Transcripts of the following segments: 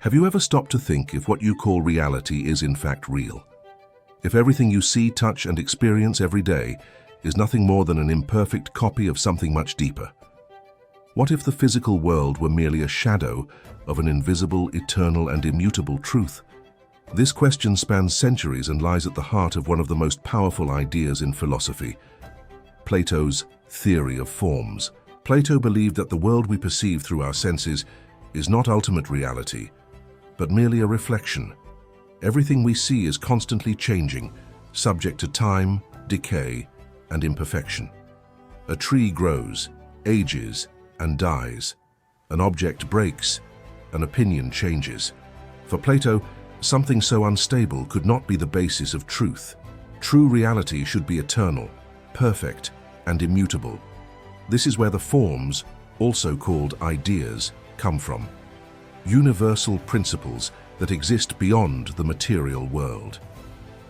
Have you ever stopped to think if what you call reality is in fact real? If everything you see, touch, and experience every day is nothing more than an imperfect copy of something much deeper? What if the physical world were merely a shadow of an invisible, eternal, and immutable truth? This question spans centuries and lies at the heart of one of the most powerful ideas in philosophy, Plato's Theory of Forms. Plato believed that the world we perceive through our senses is not ultimate reality, but merely a reflection. Everything we see is constantly changing, subject to time, decay, and imperfection. A tree grows, ages, and dies. An object breaks, an opinion changes. For Plato, something so unstable could not be the basis of truth. True reality should be eternal, perfect, and immutable. This is where the forms, also called ideas, come from. Universal principles that exist beyond the material world.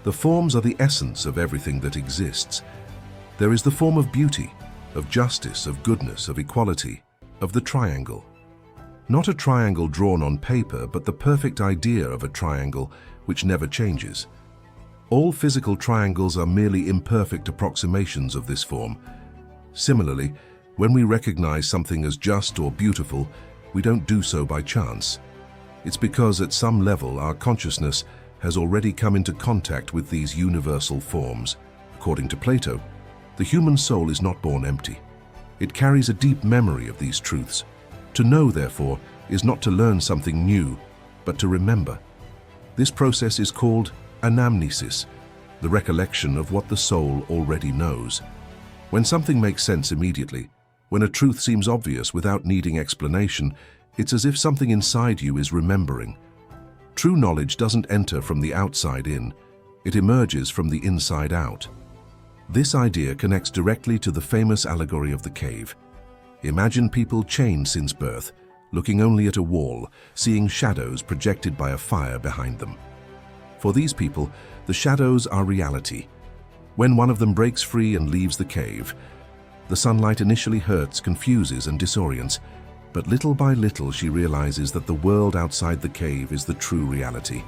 The forms are the essence of everything that exists. There is the form of beauty, of justice, of goodness, of equality, of the triangle. Not a triangle drawn on paper, but the perfect idea of a triangle which never changes. All physical triangles are merely imperfect approximations of this form. Similarly, when we recognize something as just or beautiful, we don't do so by chance. It's because at some level our consciousness has already come into contact with these universal forms. According to Plato, the human soul is not born empty. It carries a deep memory of these truths. To know, therefore, is not to learn something new, but to remember. This process is called Anamnesis, the recollection of what the soul already knows. When something makes sense immediately, when a truth seems obvious without needing explanation, it's as if something inside you is remembering. True knowledge doesn't enter from the outside in, it emerges from the inside out. This idea connects directly to the famous allegory of the cave. Imagine people chained since birth, looking only at a wall, seeing shadows projected by a fire behind them. For these people, the shadows are reality. When one of them breaks free and leaves the cave, the sunlight initially hurts, confuses, and disorients, but little by little she realizes that the world outside the cave is the true reality,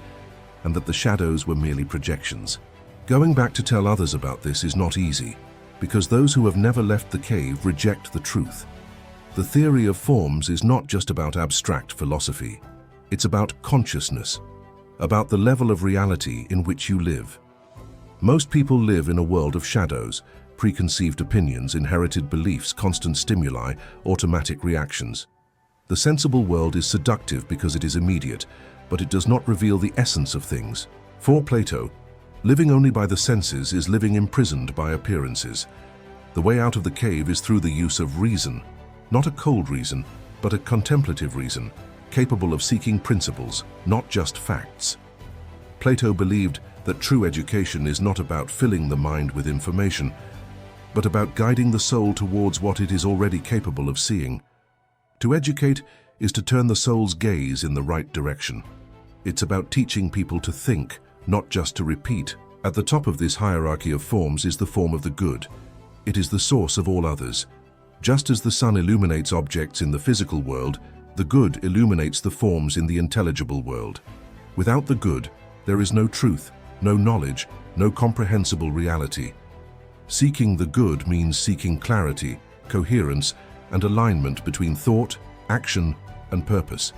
and that the shadows were merely projections. Going back to tell others about this is not easy, because those who have never left the cave reject the truth. The theory of forms is not just about abstract philosophy. It's about consciousness, about the level of reality in which you live. Most people live in a world of shadows, preconceived opinions, inherited beliefs, constant stimuli, automatic reactions. The sensible world is seductive because it is immediate, but it does not reveal the essence of things. For Plato, living only by the senses is living imprisoned by appearances. The way out of the cave is through the use of reason, not a cold reason, but a contemplative reason, capable of seeking principles, not just facts. Plato believed that true education is not about filling the mind with information, but about guiding the soul towards what it is already capable of seeing. To educate is to turn the soul's gaze in the right direction. It's about teaching people to think, not just to repeat. At the top of this hierarchy of forms is the form of the good. It is the source of all others. Just as the sun illuminates objects in the physical world, the good illuminates the forms in the intelligible world. Without the good, there is no truth, no knowledge, no comprehensible reality. Seeking the good means seeking clarity, coherence, and alignment between thought, action, and purpose.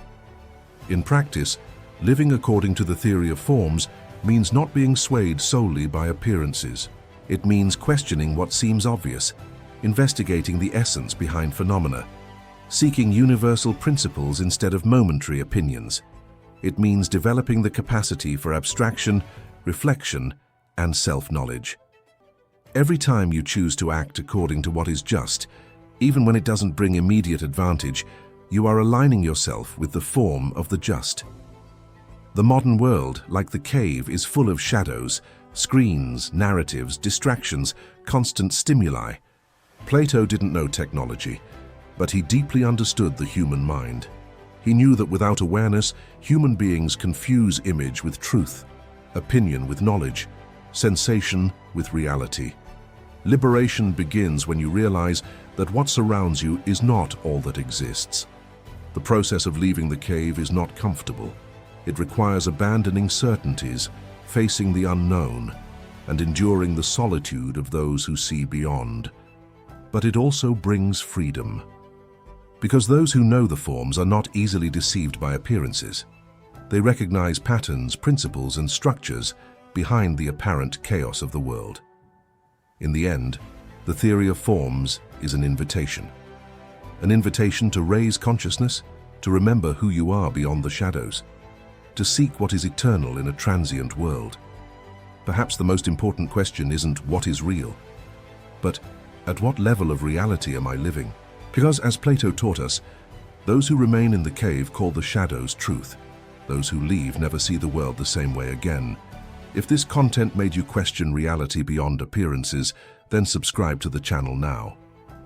In practice, living according to the theory of forms means not being swayed solely by appearances. It means questioning what seems obvious, investigating the essence behind phenomena, seeking universal principles instead of momentary opinions. It means developing the capacity for abstraction, reflection, and self-knowledge. Every time you choose to act according to what is just, even when it doesn't bring immediate advantage, you are aligning yourself with the form of the just. The modern world, like the cave, is full of shadows, screens, narratives, distractions, constant stimuli. Plato didn't know technology, but he deeply understood the human mind. He knew that without awareness, human beings confuse image with truth, opinion with knowledge, sensation with reality. Liberation begins when you realize that what surrounds you is not all that exists. The process of leaving the cave is not comfortable. It requires abandoning certainties, facing the unknown, and enduring the solitude of those who see beyond. But it also brings freedom, because those who know the forms are not easily deceived by appearances. They recognize patterns, principles, and structures behind the apparent chaos of the world. In the end, the theory of forms is an invitation to raise consciousness, to remember who you are beyond the shadows, to seek what is eternal in a transient world. Perhaps the most important question isn't what is real, but at what level of reality am I living? Because, as Plato taught us, those who remain in the cave call the shadows truth. Those who leave never see the world the same way again. If this content made you question reality beyond appearances, then subscribe to the channel now.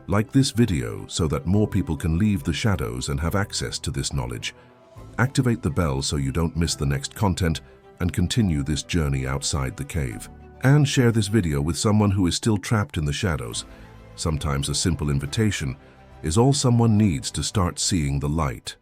Like this video so that more people can leave the shadows and have access to this knowledge. Activate the bell so you don't miss the next content and continue this journey outside the cave. And share this video with someone who is still trapped in the shadows. Sometimes a simple invitation is all someone needs to start seeing the light.